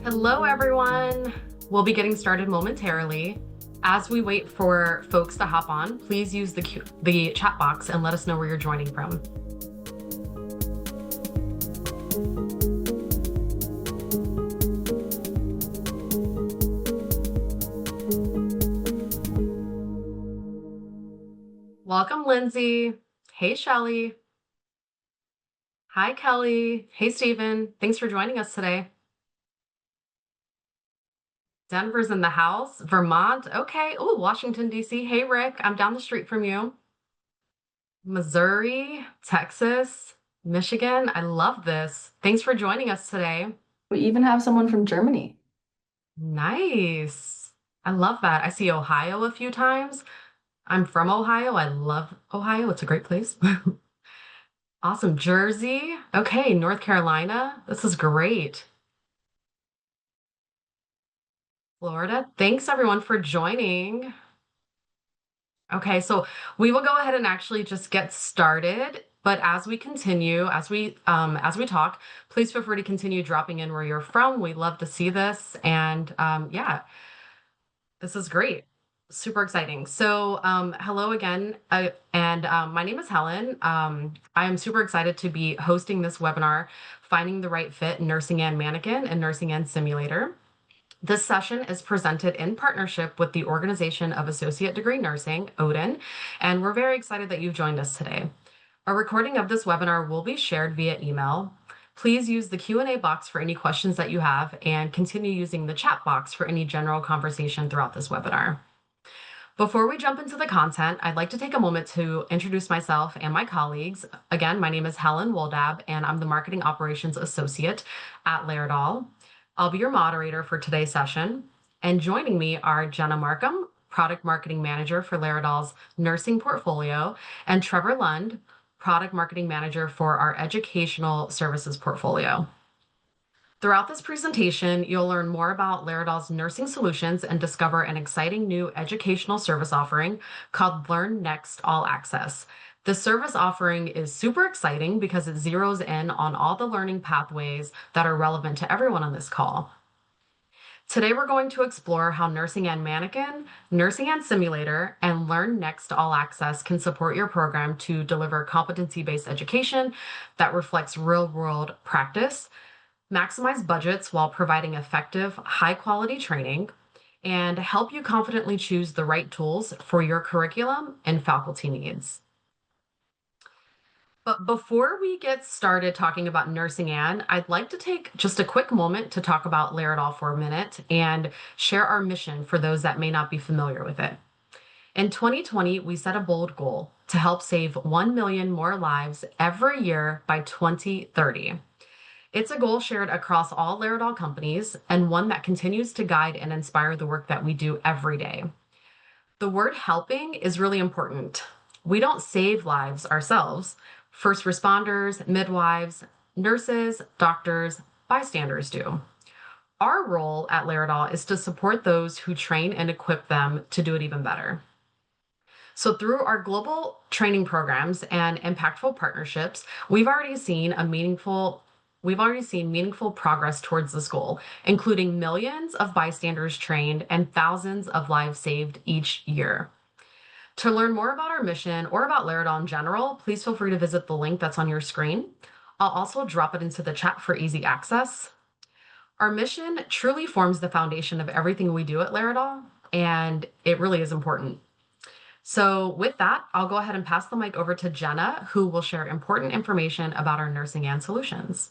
Hello, everyone. We'll be getting started momentarily. As we wait for folks to hop on, please use the chat box and let us know where you're joining from. Welcome, Lindsay. Hey, Shelly. Hi, Kelly. Hey, Stephen. Thanks for joining us today. Denver's in the house. Vermont. Okay. Oh, Washington, D.C. Hey, Rick. I'm down the street from you. Missouri, Texas, Michigan. I love this. Thanks for joining us today. We even have someone from Germany. Nice. I love that. I see Ohio a few times. I'm from Ohio. I love Ohio. It's a great place. Awesome. Jersey. Okay. North Carolina. This is great. Florida. Thanks everyone for joining. Okay, so we will go ahead and actually just get started. But as we continue, as we talk, please feel free to continue dropping in where you're from. We love to see this, and yeah, this is great, super exciting. So hello again, and my name is Helen. I am super excited to be hosting this webinar, Finding the Right Fit: Nursing and Mannequin and Nursing and Simulator. This session is presented in partnership with the Organization of Associate Degree Nursing, ODIN, and we're very excited that you've joined us today. A recording of this webinar will be shared via email. Please use the Q&A box for any questions that you have and continue using the chat box for any general conversation throughout this webinar. Before we jump into the content, I'd like to take a moment to introduce myself and my colleagues. Again, my name is Helen Woldab, and I'm the Marketing Operations Associate at Laerdal. I'll be your moderator for today's session. And joining me are Jenna Markham, Product Marketing Manager for Laerdal's Nursing Portfolio, and Trevor Lund, Product Marketing Manager for our Educational Services Portfolio. Throughout this presentation, you'll learn more about Laerdal's nursing solutions and discover an exciting new educational service offering called Learn Next All Access. The service offering is super exciting because it zeroes in on all the learning pathways that are relevant to everyone on this call. Today, we're going to explore how Nursing and Mannequin, Nursing and Simulator, and Learn Next All Access can support your program to deliver competency-based education that reflects real-world practice, maximize budgets while providing effective, high-quality training, and help you confidently choose the right tools for your curriculum and faculty needs. But before we get started talking about Nursing and, I'd like to take just a quick moment to talk about Laerdal for a minute and share our mission for those that may not be familiar with it. In 2020, we set a bold goal to help save 1 million more lives every year by 2030. It's a goal shared across all Laerdal companies and one that continues to guide and inspire the work that we do every day. The word helping is really important. We don't save lives ourselves. First responders, midwives, nurses, doctors, bystanders do. Our role at Laerdal is to support those who train and equip them to do it even better. So through our global training programs and impactful partnerships, we've already seen meaningful progress towards this goal, including millions of bystanders trained and thousands of lives saved each year. To learn more about our mission or about Laerdal in general, please feel free to visit the link that's on your screen. I'll also drop it into the chat for easy access. Our mission truly forms the foundation of everything we do at Laerdal, and it really is important. So with that, I'll go ahead and pass the mic over to Jenna, who will share important information about our nursing and solutions.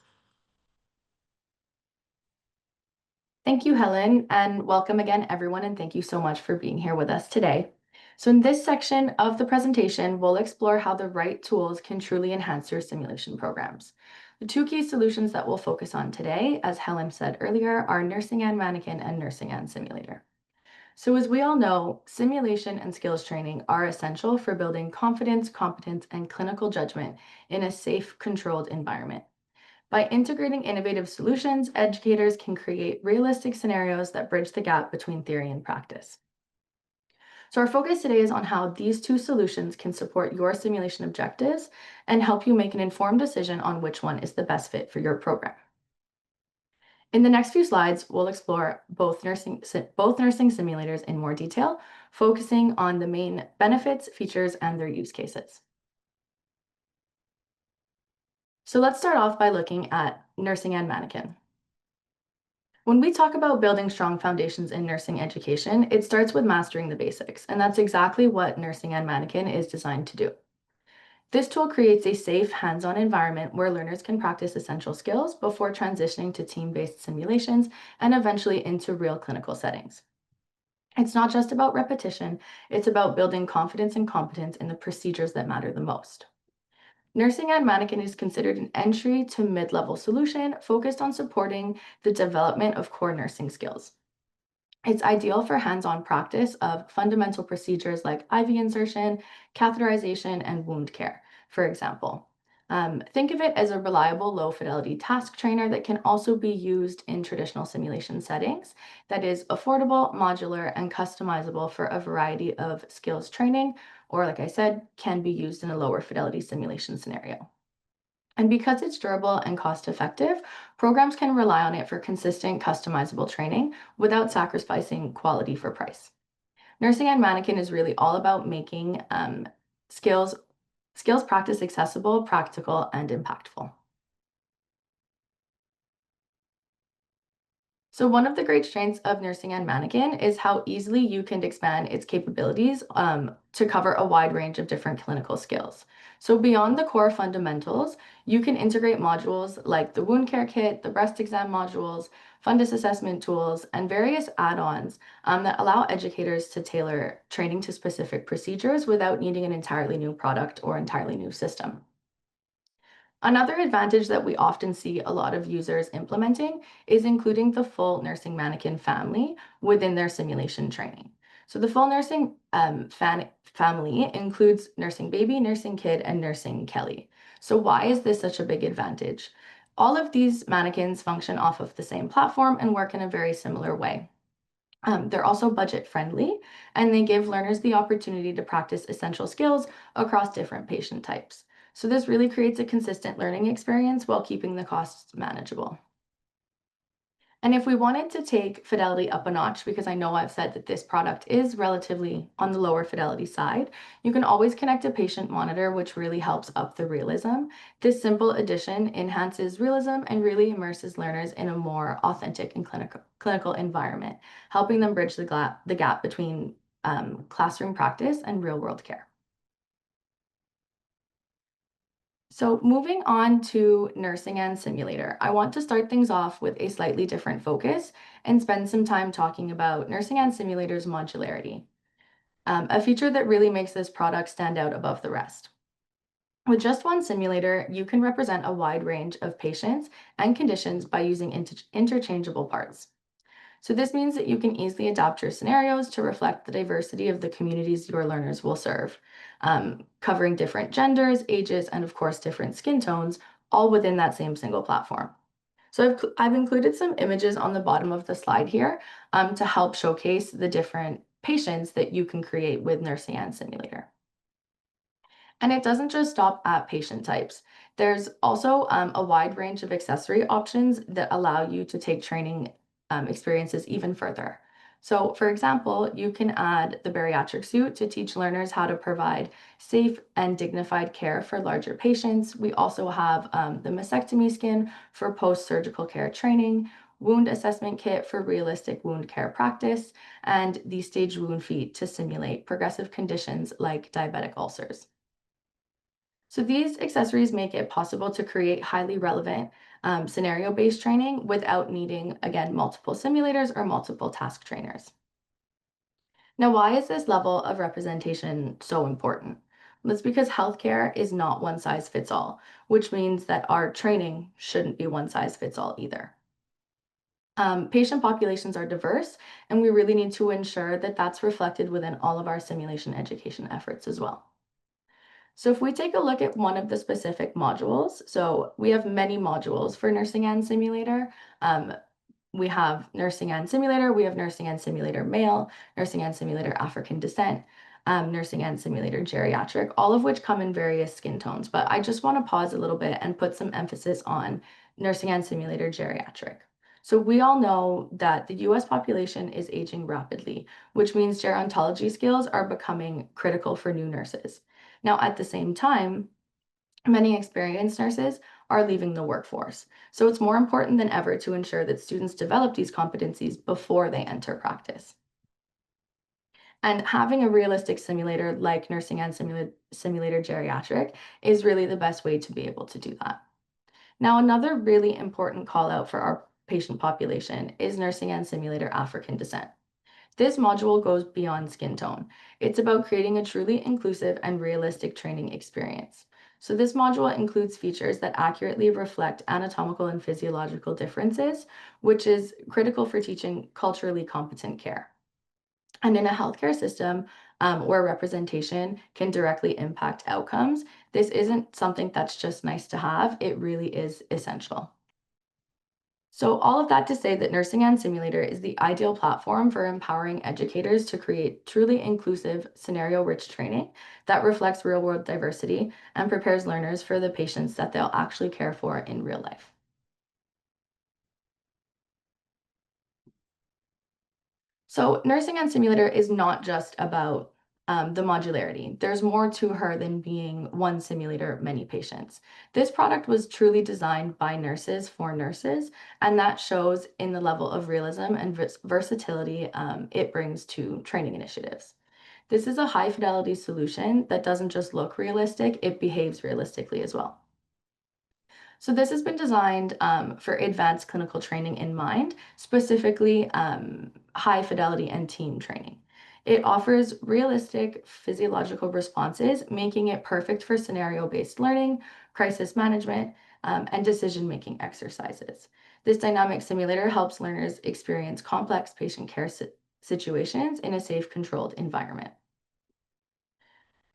Thank you, Helen, and welcome again, everyone, and thank you so much for being here with us today. So in this section of the presentation, we'll explore how the right tools can truly enhance your simulation programs. The two key solutions that we'll focus on today, as Helen said earlier, are Nursing and Mannequin and Nursing and Simulator. So as we all know, simulation and skills training are essential for building confidence, competence, and clinical judgment in a safe, controlled environment. By integrating innovative solutions, educators can create realistic scenarios that bridge the gap between theory and practice. So our focus today is on how these two solutions can support your simulation objectives and help you make an informed decision on which one is the best fit for your program. In the next few slides, we'll explore both nursing simulators in more detail, focusing on the main benefits, features, and their use cases. So let's start off by looking at nursing and Manikin. When we talk about building strong foundations in nursing education, it starts with mastering the basics, and that's exactly what Nursing and Manikin is designed to do. This tool creates a safe, hands-on environment where learners can practice essential skills before transitioning to team-based simulations and eventually into real clinical settings. It's not just about repetition, it's about building confidence and competence in the procedures that matter the most. Nursing and Manikin is considered an entry to mid-level solution focused on supporting the development of core nursing skills. It's ideal for hands-on practice of fundamental procedures like IV insertion, catheterization, and wound care, for example. Think of it as a reliable, low-fidelity task trainer that can also be used in traditional simulation settings that is affordable, modular, and customizable for a variety of skills training, or like I said, can be used in a lower fidelity simulation scenario. And because it's durable and cost effective, programs can rely on it for consistent, customizable training without sacrificing quality for price. Nursing and Mannequin is really all about making skills practice accessible, practical, and impactful. So one of the great strengths of Nursing and Mannequin is how easily you can expand its capabilities to cover a wide range of different clinical skills. So beyond the core fundamentals, you can integrate modules like the wound care kit, the breast exam modules, fundus assessment tools, and various add-ons that allow educators to tailor training to specific procedures without needing an entirely new product or entirely new system. Another advantage that we often see a lot of users implementing is including the full nursing mannequin family within their simulation training. So the full nursing family includes nursing baby, nursing kid, and nursing Kelly. So why is this such a big advantage? All of these mannequins function off of the same platform and work in a very similar way. They're also budget friendly, and they give learners the opportunity to practice essential skills across different patient types. So this really creates a consistent learning experience while keeping the costs manageable. And if we wanted to take fidelity up a notch, because I know I've said that this product is relatively on the lower fidelity side, you can always connect a patient monitor, which really helps up the realism. This simple addition enhances realism and really immerses learners in a more authentic and clinical environment, helping them bridge the gap between classroom practice and real world care. So moving on to nursing and simulator, I want to start things off with a slightly different focus and spend some time talking about nursing and simulator's modularity, a feature that really makes this product stand out above the rest. With just one simulator, you can represent a wide range of patients and conditions by using interchangeable parts. So this means that you can easily adapt your scenarios to reflect the diversity of the communities your learners will serve, covering different genders, ages, and of course, different skin tones, all within that same single platform. So I've included some images on the bottom of the slide here to help showcase the different patients that you can create with Nursing and Simulator. And it doesn't just stop at patient types. There's also a wide range of accessory options that allow you to take training experiences even further. So, for example, you can add the bariatric suit to teach learners how to provide safe and dignified care for larger patients. We also have the mastectomy skin for post-surgical care training, wound assessment kit for realistic wound care practice, and the staged wound feet to simulate progressive conditions like diabetic ulcers. So these accessories make it possible to create highly relevant scenario-based training without needing, again, multiple simulators or multiple task trainers. Now, why is this level of representation so important? That's because healthcare is not one size fits all, which means that our training shouldn't be one size fits all either. Patient populations are diverse, and we really need to ensure that that's reflected within all of our simulation education efforts as well. So if we take a look at one of the specific modules, so we have many modules for Nursing and Simulator. We have Nursing and Simulator, we have Nursing and Simulator Male, Nursing and Simulator African Descent, Nursing and Simulator Geriatric, all of which come in various skin tones. But I just want to pause a little bit and put some emphasis on Nursing and Simulator Geriatric. So we all know that the US population is aging rapidly, which means gerontology skills are becoming critical for new nurses. Now, at the same time, many experienced nurses are leaving the workforce. So it's more important than ever to ensure that students develop these competencies before they enter practice. And having a realistic simulator like Nursing and Simulator Geriatric is really the best way to be able to do that. Now, another really important call out for our patient population is Nursing and Simulator African Descent. This module goes beyond skin tone. It's about creating a truly inclusive and realistic training experience. So this module includes features that accurately reflect anatomical and physiological differences, which is critical for teaching culturally competent care. And in a healthcare system where representation can directly impact outcomes, this isn't something that's just nice to have, it really is essential. So all of that to say that Nursing and Simulator is the ideal platform for empowering educators to create truly inclusive, scenario-rich training that reflects real-world diversity and prepares learners for the patients that they'll actually care for in real life. So Nursing and Simulator is not just about the modularity. There's more to her than being one simulator, many patients. This product was truly designed by nurses for nurses, and that shows in the level of realism and versatility it brings to training initiatives. This is a high fidelity solution that doesn't just look realistic, it behaves realistically as well. So this has been designed for advanced clinical training in mind, specifically high fidelity and team training. It offers realistic physiological responses, making it perfect for scenario-based learning, crisis management, and decision-making exercises. This dynamic simulator helps learners experience complex patient care situations in a safe, controlled environment.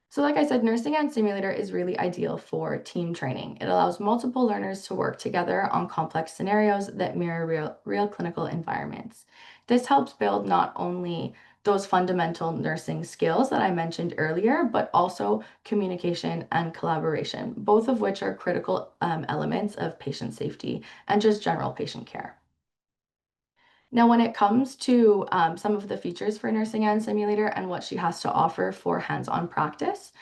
So like I said, Nursing and Simulator is really ideal for team training. It allows multiple learners to work together on complex scenarios that mirror real clinical environments. This helps build not only those fundamental nursing skills that I mentioned earlier, but also communication and collaboration, both of which are critical elements of patient safety and just general patient care. Now, when it comes to some of the features for Nursing and Simulator and what she has to offer for hands-on practice,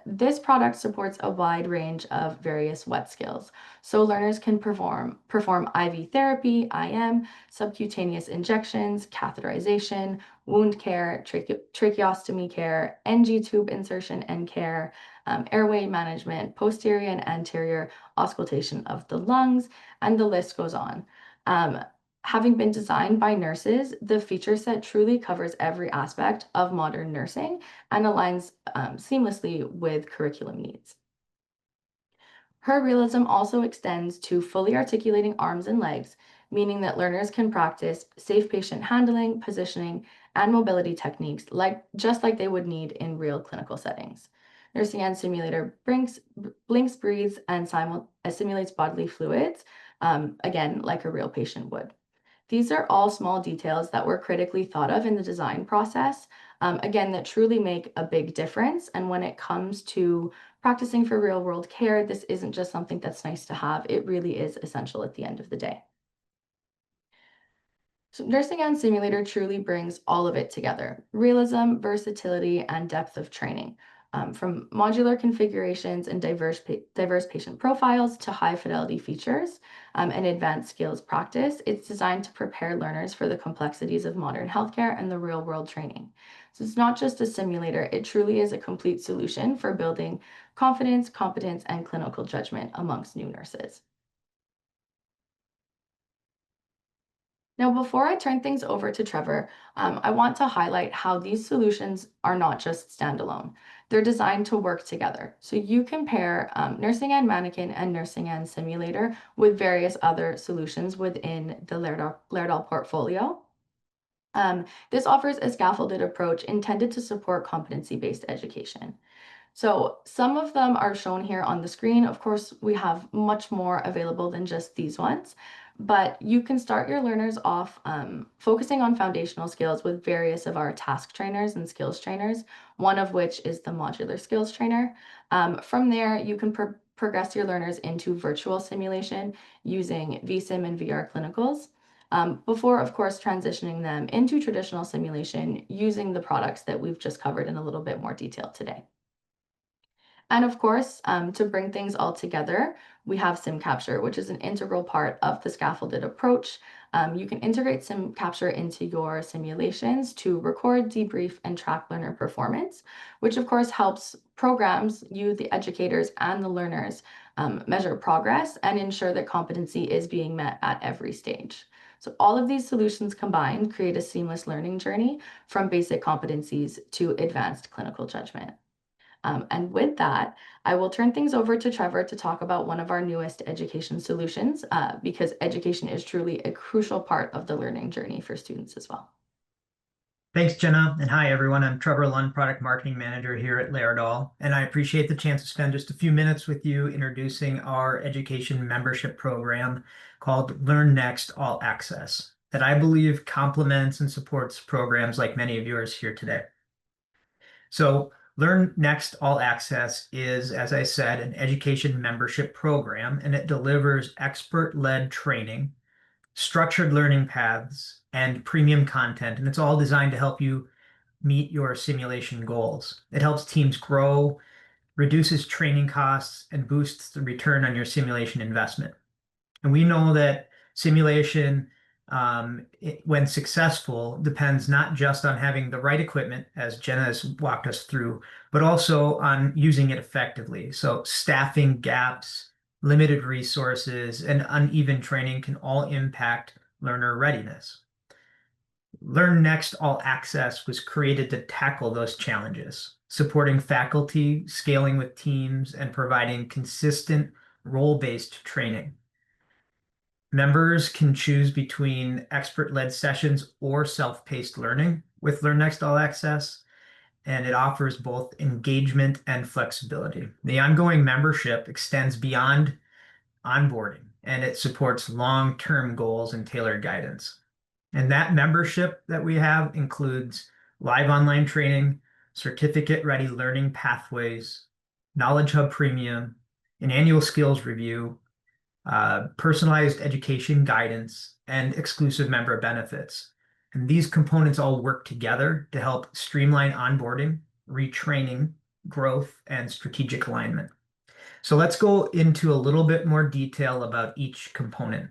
this product supports a wide range of various wet skills. So learners can perform IV therapy, IM, subcutaneous injections, catheterization, wound care, tracheostomy care, NG tube insertion and care, airway management, posterior and anterior auscultation of the lungs, and the list goes on. Um, Having been designed by nurses, the feature set truly covers every aspect of modern nursing and aligns seamlessly with curriculum needs. Her realism also extends to fully articulating arms and legs, meaning that learners can practice safe patient handling, positioning, and mobility techniques just like they would need in real clinical settings. Nursing and Simulator blinks, breathes, and simulates bodily fluids, again, like a real patient would. These are all small details that were critically thought of in the design process, again, that truly make a big difference. And when it comes to practicing for real world care, this isn't just something that's nice to have. It really is essential at the end of the day. So Nursing and Simulator truly brings all of it together: realism, versatility, and depth of training. From modular configurations and diverse patient profiles to high fidelity features and advanced skills practice, it's designed to prepare learners for the complexities of modern healthcare and the real world training. So it's not just a simulator, it truly is a complete solution for building confidence, competence, and clinical judgment amongst new nurses. Now, before I turn things over to Trevor, I want to highlight how these solutions are not just standalone. They're designed to work together. So you compare Nursing and Manikin and Nursing and Simulator with various other solutions within the Laerdal portfolio. This offers a scaffolded approach intended to support competency-based education. So some of them are shown here on the screen. Of course, we have much more available than just these ones, but you can start your learners off focusing on foundational skills with various of our task trainers and skills trainers, one of which is the modular skills trainer. From there, you can progress your learners into virtual simulation using vSim and VR clinicals. before, of course, transitioning them into traditional simulation using the products that we've just covered in a little bit more detail today. And of course, to bring things all together, we have sim capture, which is an integral part of the scaffolded approach. You can integrate sim capture into your simulations to record, debrief, and track learner performance, which of course helps programs, you, the educators, and the learners measure progress and ensure that competency is being met at every stage. So all of these solutions combined create a seamless learning journey from basic competencies to advanced clinical judgment. And with that, I will turn things over to Trevor to talk about one of our newest education solutions, because education is truly a crucial part of the learning journey for students as well. Thanks, Jenna, and hi, everyone. I'm Trevor Lund, Product Marketing Manager here at Laerdal, and I appreciate the chance to spend just a few minutes with you introducing our education membership program called Learn Next All Access that I believe complements and supports programs like many of yours here today. So Learn Next All Access is, as I said, an education membership program, and it delivers expert-led training, structured learning paths, and premium content. And it's all designed to help you meet your simulation goals. It helps teams grow, reduces training costs, and boosts the return on your simulation investment. And we know that simulation, when successful, depends not just on having the right equipment, as Jenna has walked us through, but also on using it effectively. So staffing gaps, limited resources, and uneven training can all impact learner readiness. Learn Next All Access was created to tackle those challenges, supporting faculty, scaling with teams, and providing consistent role-based training. Members can choose between expert-led sessions or self-paced learning with Learn Next All Access, and it offers both engagement and flexibility. The ongoing membership extends beyond onboarding, and it supports long-term goals and tailored guidance. And that membership that we have includes live online training, certificate-ready learning pathways, Knowledge Hub Premium, an annual skills review, personalized education guidance, and exclusive member benefits. And these components all work together to help streamline onboarding, retraining, growth, and strategic alignment. So let's go into a little bit more detail about each component.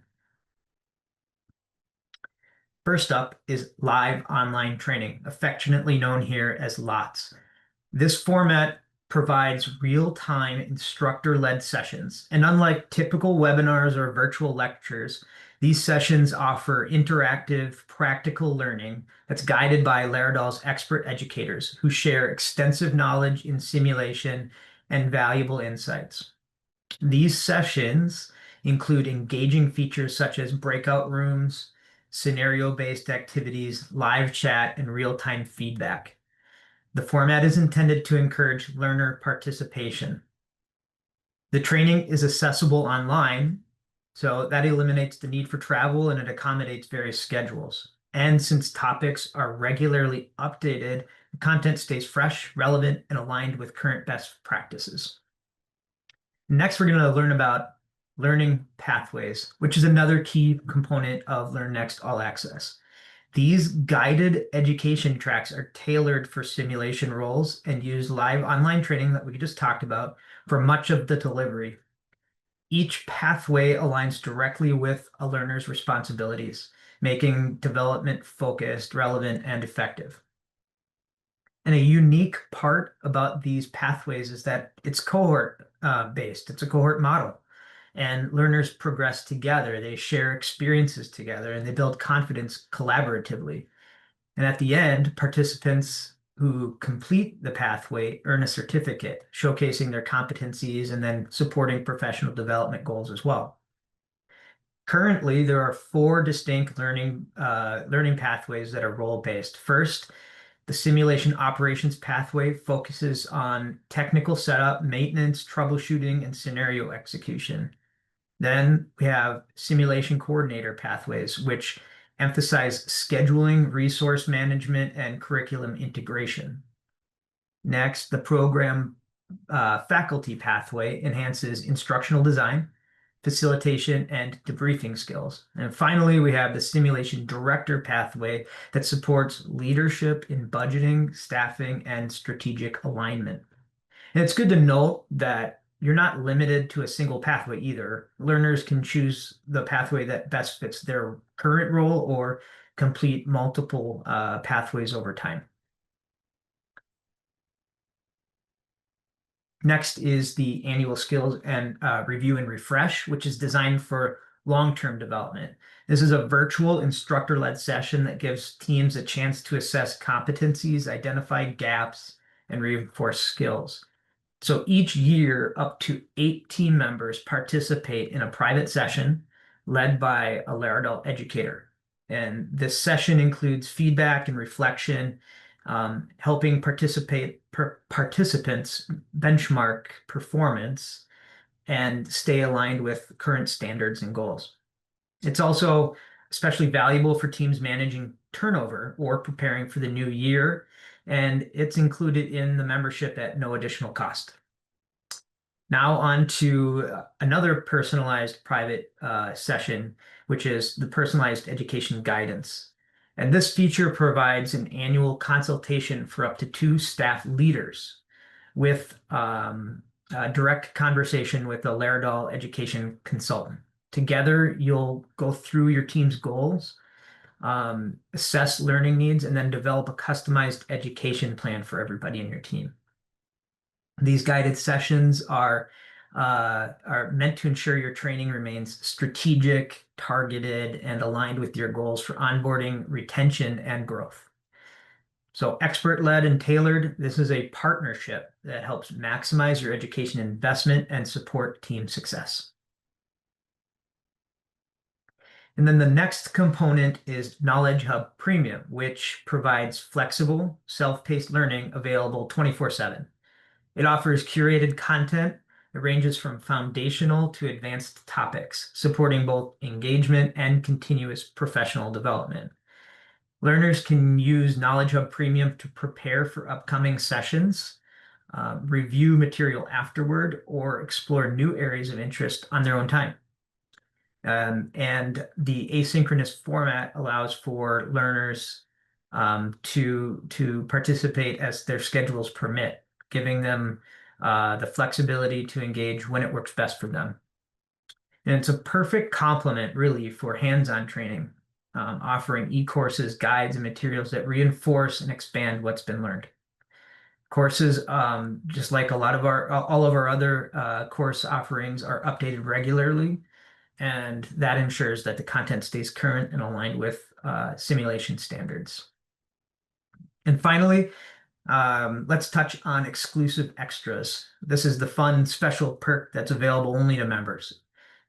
First up is live online training, affectionately known here as LOTS. This format provides real-time instructor-led sessions. And unlike typical webinars or virtual lectures, these sessions offer interactive, practical learning that's guided by Laerdal's expert educators who share extensive knowledge in simulation and valuable insights. These sessions include engaging features such as breakout rooms, scenario-based activities, live chat, and real-time feedback. The format is intended to encourage learner participation. The training is accessible online, so that eliminates the need for travel and it accommodates various schedules. And since topics are regularly updated, the content stays fresh, relevant, and aligned with current best practices. Next, we're going to learn about learning pathways, which is another key component of Learn Next All Access. These guided education tracks are tailored for simulation roles and use live online training that we just talked about for much of the delivery. Each pathway aligns directly with a learner's responsibilities, making development focused, relevant, and effective. And a unique part about these pathways is that it's cohort based. It's a cohort model. And learners progress together. They share experiences together and they build confidence collaboratively. And at the end, participants who complete the pathway earn a certificate, showcasing their competencies and then supporting professional development goals as well. Currently, there are 4 distinct learning pathways that are role-based. First, the simulation operations pathway focuses on technical setup, maintenance, troubleshooting, and scenario execution. Then we have simulation coordinator pathways, which emphasize scheduling, resource management, and curriculum integration. Next, the program faculty pathway enhances instructional design, facilitation, and debriefing skills. And finally, we have the simulation director pathway that supports leadership in budgeting, staffing, and strategic alignment. And it's good to note that you're not limited to a single pathway either. Learners can choose the pathway that best fits their current role or complete multiple pathways over time. Next is the annual skills and review and refresh, which is designed for long-term development. This is a virtual instructor-led session that gives teams a chance to assess competencies, identify gaps, and reinforce skills. So each year, up to 8 team members participate in a private session led by a Laerdal educator. And this session includes feedback and reflection, helping participants benchmark performance and stay aligned with current standards and goals. It's also especially valuable for teams managing turnover or preparing for the new year, and it's included in the membership at no additional cost. Now on to another personalized private session, which is the personalized education guidance. And this feature provides an annual consultation for up to 2 staff leaders with a direct conversation with a Laerdal education consultant. Together, you'll go through your team's goals, assess learning needs, and then develop a customized education plan for everybody in your team. These guided sessions are meant to ensure your training remains strategic, targeted, and aligned with your goals for onboarding, retention, and growth. So expert-led and tailored, this is a partnership that helps maximize your education investment and support team success. And then the next component is Knowledge Hub Premium, which provides flexible, self-paced learning available 24/7. It offers curated content that ranges from foundational to advanced topics, supporting both engagement and continuous professional development. Learners can use Knowledge Hub Premium to prepare for upcoming sessions, review material afterward, or explore new areas of interest on their own time. And the asynchronous format allows for learners to participate as their schedules permit, giving them the flexibility to engage when it works best for them. And it's a perfect complement, really, for hands-on training, offering e-courses, guides, and materials that reinforce and expand what's been learned. Courses, just like all of our other course offerings, are updated regularly, and that ensures that the content stays current and aligned with simulation standards. And finally, let's touch on exclusive extras. This is the fun special perk that's available only to members.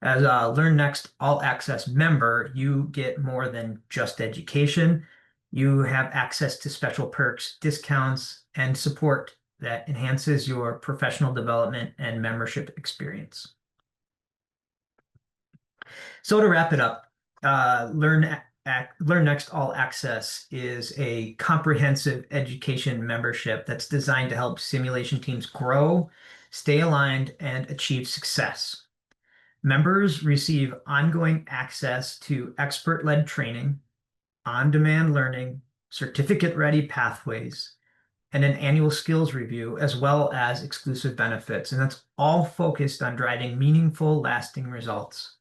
As a Learn Next All Access member, you get more than just education. You have access to special perks, discounts, and support that enhances your professional development and membership experience. So to wrap it up, Learn Next All Access is a comprehensive education membership that's designed to help simulation teams grow, stay aligned, and achieve success. Members receive ongoing access to expert-led training, on-demand learning, certificate-ready pathways, and an annual skills review, as well as exclusive benefits. And that's all focused on driving meaningful, lasting results.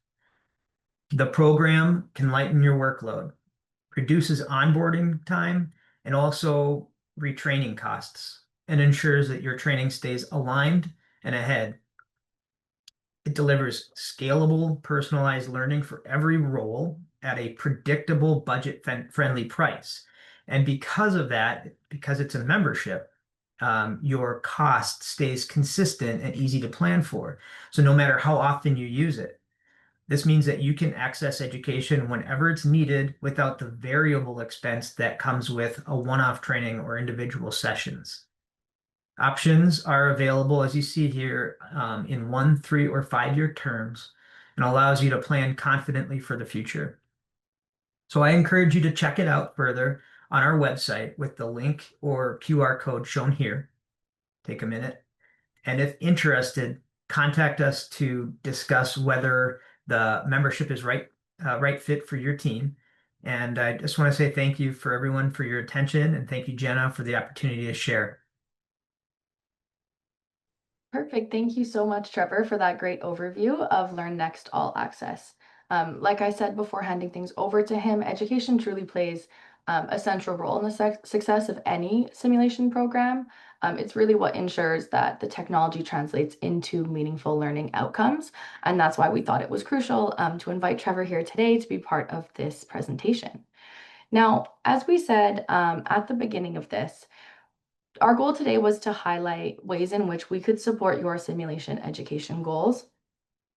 The program can lighten your workload, reduces onboarding time, and also retraining costs, and ensures that your training stays aligned and ahead. It delivers scalable, personalized learning for every role at a predictable, budget-friendly price. And because of that, because it's a membership, your cost stays consistent and easy to plan for. So no matter how often you use it, this means that you can access education whenever it's needed without the variable expense that comes with a one-off training or individual sessions. Options are available, as you see here, in 1, 3, or 5-year terms, and allows you to plan confidently for the future. So I encourage you to check it out further on our website with the link or QR code shown here. Take a minute. And if interested, contact us to discuss whether the membership is right fit for your team. And I just want to say thank you for everyone for your attention, and thank you, Jenna, for the opportunity to share. Perfect. Thank you so much, Trevor, for that great overview of Learn Next All Access. Like I said before handing things over to him, education truly plays a central role in the success of any simulation program. It's really what ensures that the technology translates into meaningful learning outcomes. And that's why we thought it was crucial to invite Trevor here today to be part of this presentation. Now, as we said at the beginning of this, our goal today was to highlight ways in which we could support your simulation education goals.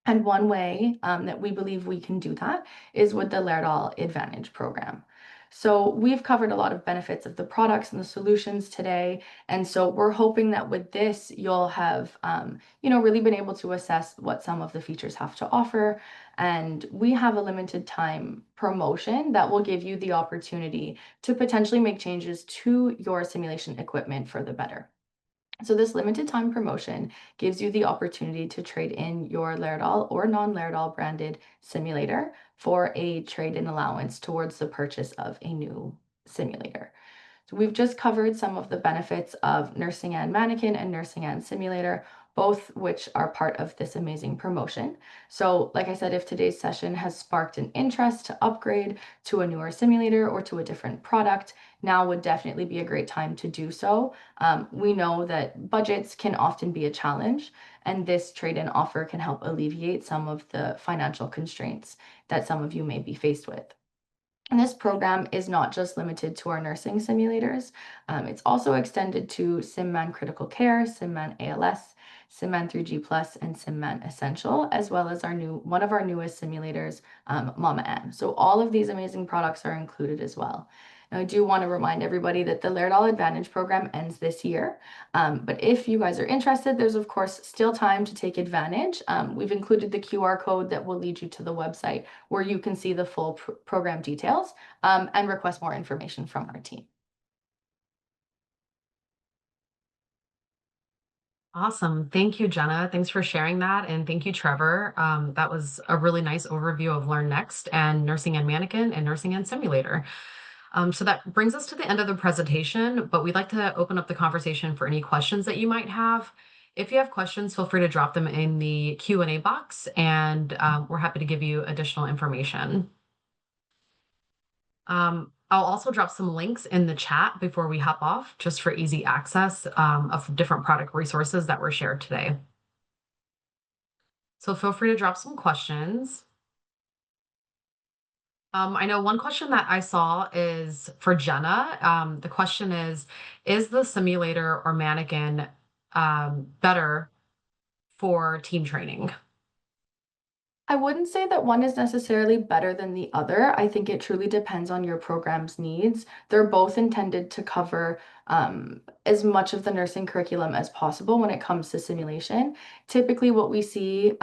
And one way that we believe we can do that is with the Laerdal Advantage program. So we've covered a lot of benefits of the products and the solutions today. And so we're hoping that with this, you'll have, really been able to assess what some of the features have to offer. And we have a limited time promotion that will give you the opportunity to potentially make changes to your simulation equipment for the better. So this limited time promotion gives you the opportunity to trade in your Laerdal or non-Laerdal branded simulator for a trade-in allowance towards the purchase of a new simulator. So we've just covered some of the benefits of Nursing and Manikin and Nursing and Simulator, both which are part of this amazing promotion. So like I said, if today's session has sparked an interest to upgrade to a newer simulator or to a different product, now would definitely be a great time to do so. We know that budgets can often be a challenge, and this trade-in offer can help alleviate some of the financial constraints that some of you may be faced with. And this program is not just limited to our nursing simulators. It's also extended to SimMan Critical Care, SimMan ALS, SimMan 3G Plus, and SimMan Essential, as well as one of our newest simulators, Mama M. So all of these amazing products are included as well. Now, I do want to remind everybody that the Laerdal Advantage program ends this year. But if you guys are interested, there's of course still time to take advantage. We've included the QR code that will lead you to the website where you can see the full program details and request more information from our team. Awesome. Thank you, Jenna. Thanks for sharing that. And thank you, Trevor. That was a really nice overview of Learn Next and Nursing and Mannequin and Nursing and Simulator. So that brings us to the end of the presentation, but we'd like to open up the conversation for any questions that you might have. If you have questions, feel free to drop them in the Q&A box, and we're happy to give you additional information. I'll also drop some links in the chat before we hop off, just for easy access of different product resources that were shared today. So feel free to drop some questions. I know one question that I saw is for Jenna. The question is the simulator or mannequin better for team training? I wouldn't say that one is necessarily better than the other. I think it truly depends on your program's needs. They're both intended to cover as much of the nursing curriculum as possible when it comes to simulation. Typically, what we see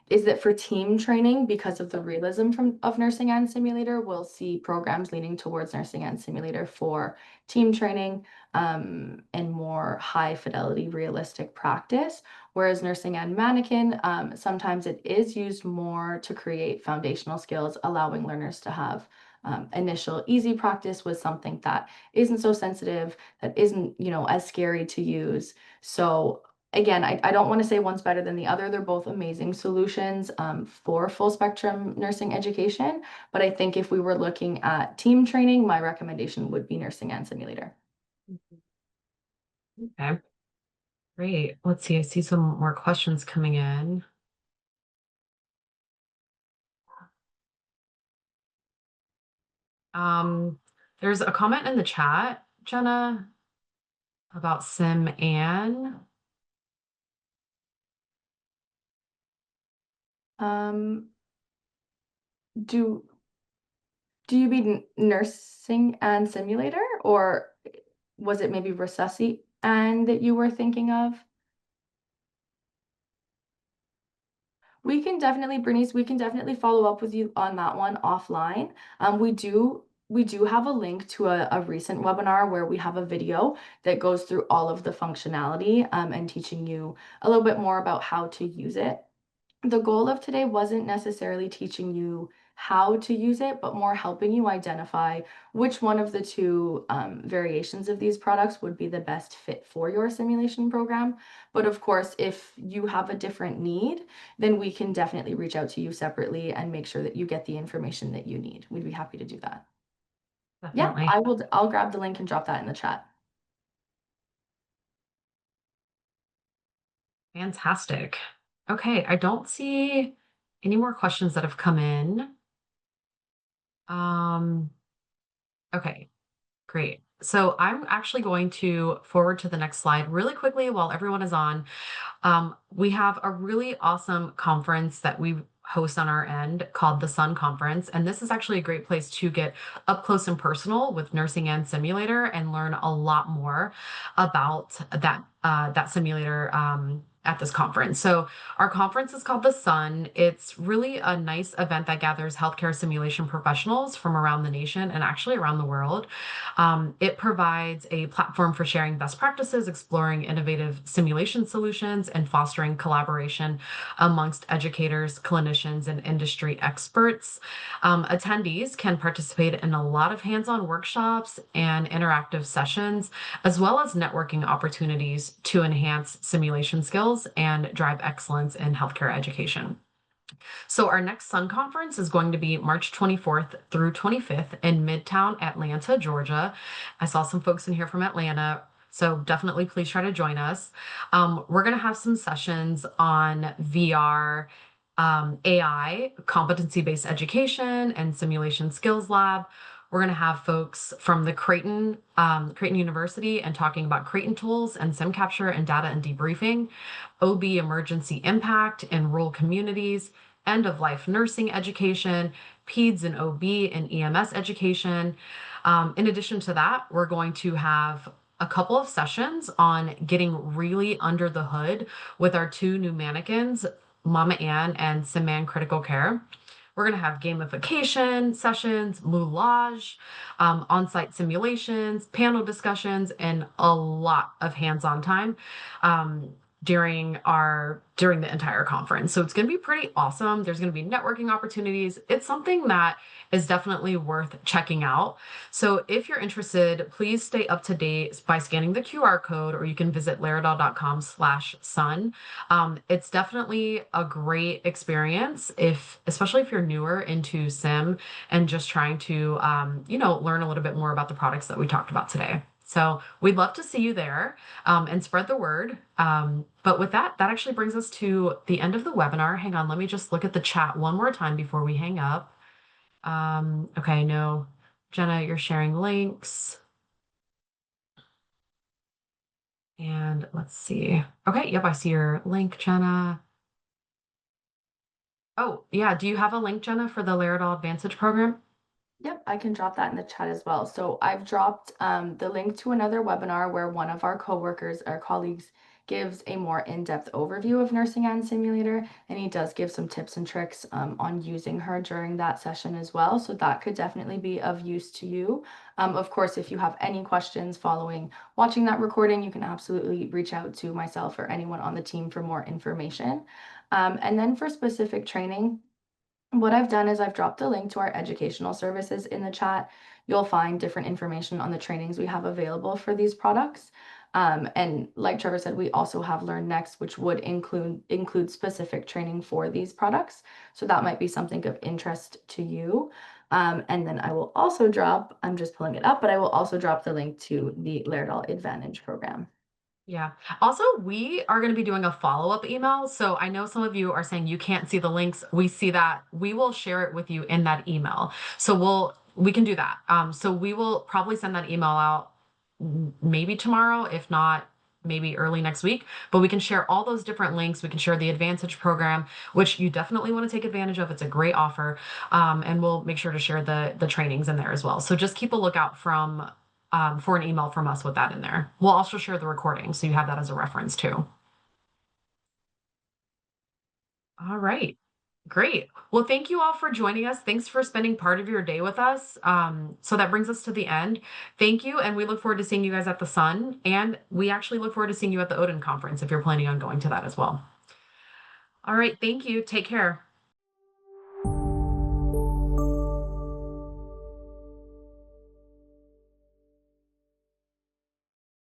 is that for team training, because of the realism of nursing and simulator, we'll see programs leaning towards nursing and simulator for team training and more high fidelity, realistic practice. Whereas nursing and mannequin, sometimes it is used more to create foundational skills, allowing learners to have initial easy practice with something that isn't so sensitive, that isn't, as scary to use. So again, I don't want to say one's better than the other. They're both amazing solutions for full spectrum nursing education. But I think if we were looking at team training, my recommendation would be nursing and simulator. Okay, great. Let's see. I see some more questions coming in. There's a comment in the chat, Jenna, about Sim Ann. Do do you mean nursing and simulator, or was it maybe Resusci and that you were thinking of? We can definitely, Bernice, we can definitely follow up with you on that one offline. We do we do have a link to a recent webinar where we have a video that goes through all of the functionality and teaching you a little bit more about how to use it. The goal of today wasn't necessarily teaching you how to use it, but more helping you identify which one of the two variations of these products would be the best fit for your simulation program. But of course, if you have a different need, then we can definitely reach out to you separately and make sure that you get the information that you need. We'd be happy to do that. Yeah, Definitely. I'll grab the link and drop that in the chat. Fantastic. Okay, I don't see any more questions that have come in. Um, okay, great. So I'm actually going to forward to the next slide really quickly while everyone is on. We have a really awesome conference that we host on our end called the Sun Conference. And this is actually a great place to get up close and personal with Nursing and Simulator and learn a lot more about that simulator at this conference. So our conference is called the Sun. It's really a nice event that gathers healthcare simulation professionals from around the nation and actually around the world. It provides a platform for sharing best practices, exploring innovative simulation solutions, and fostering collaboration amongst educators, clinicians, and industry experts. Attendees can participate in a lot of hands-on workshops and interactive sessions, as well as networking opportunities to enhance simulation skills and drive excellence in healthcare education. So our next Sun Conference is going to be March 24th through 25th in Midtown Atlanta, Georgia. I saw some folks in here from Atlanta, so definitely please try to join us. We're going to have some sessions on VR, AI, competency-based education, and simulation skills lab. We're going to have folks from the Creighton University and talking about Creighton tools and sim capture and data and debriefing, OB emergency impact in rural communities, end of life nursing education, PEDS and OB and EMS education. In addition to that, we're going to have a couple of sessions on getting really under the hood with our two new mannequins, Mama Ann and Simman Critical Care. We're going to have gamification sessions, moulage, on-site simulations, panel discussions, and a lot of hands-on time during the entire conference. So it's going to be pretty awesome. There's going to be networking opportunities. It's something that is definitely worth checking out. So if you're interested, please stay up to date by scanning the QR code, or you can visit laerdal.com/sun. It's definitely a great experience especially if you're newer into sim and just trying to, learn a little bit more about the products that we talked about today. So we'd love to see you there and spread the word. But with that actually brings us to the end of the webinar. Hang on, let me just look at the chat one more time before we hang up. Okay, no, Jenna, you're sharing links. And let's see. Okay, yep, I see your link, Jenna. Oh, yeah, do you have a link, Jenna, for the Laerdal Advantage program? Yep, I can drop that in the chat as well. So I've dropped the link to another webinar where one of our coworkers, our colleagues, gives a more in-depth overview of Nursing and Simulator, and he does give some tips and tricks on using her during that session as well. So that could definitely be of use to you. Of course, if you have any questions following watching that recording, you can absolutely reach out to myself or anyone on the team for more information. And then for specific training, what I've done is I've dropped a link to our educational services in the chat. You'll find different information on the trainings we have available for these products. And like Trevor said, we also have Learn Next, which would include specific training for these products. So that might be something of interest to you. And then I will also drop, I'm just pulling it up, but I will also drop the link to the Laerdal Advantage program. Yeah. Also, we are going to be doing a follow-up email. So I know some of you are saying you can't see the links. We see that. We will share it with you in that email. So we can do that. So we will probably send that email out maybe tomorrow, if not maybe early next week, but we can share all those different links. We can share the Advantage program, which you definitely want to take advantage of. It's a great offer. And we'll make sure to share the trainings in there as well. So just keep a lookout for an email from us with that in there. We'll also share the recording, so you have that as a reference too. All right. Great. Well, thank you all for joining us. Thanks for spending part of your day with us. So that brings us to the end. Thank you, and we look forward to seeing you guys at the Sun, and we actually look forward to seeing you at the Odin conference if you're planning on going to that as well. All right, thank you. Take care.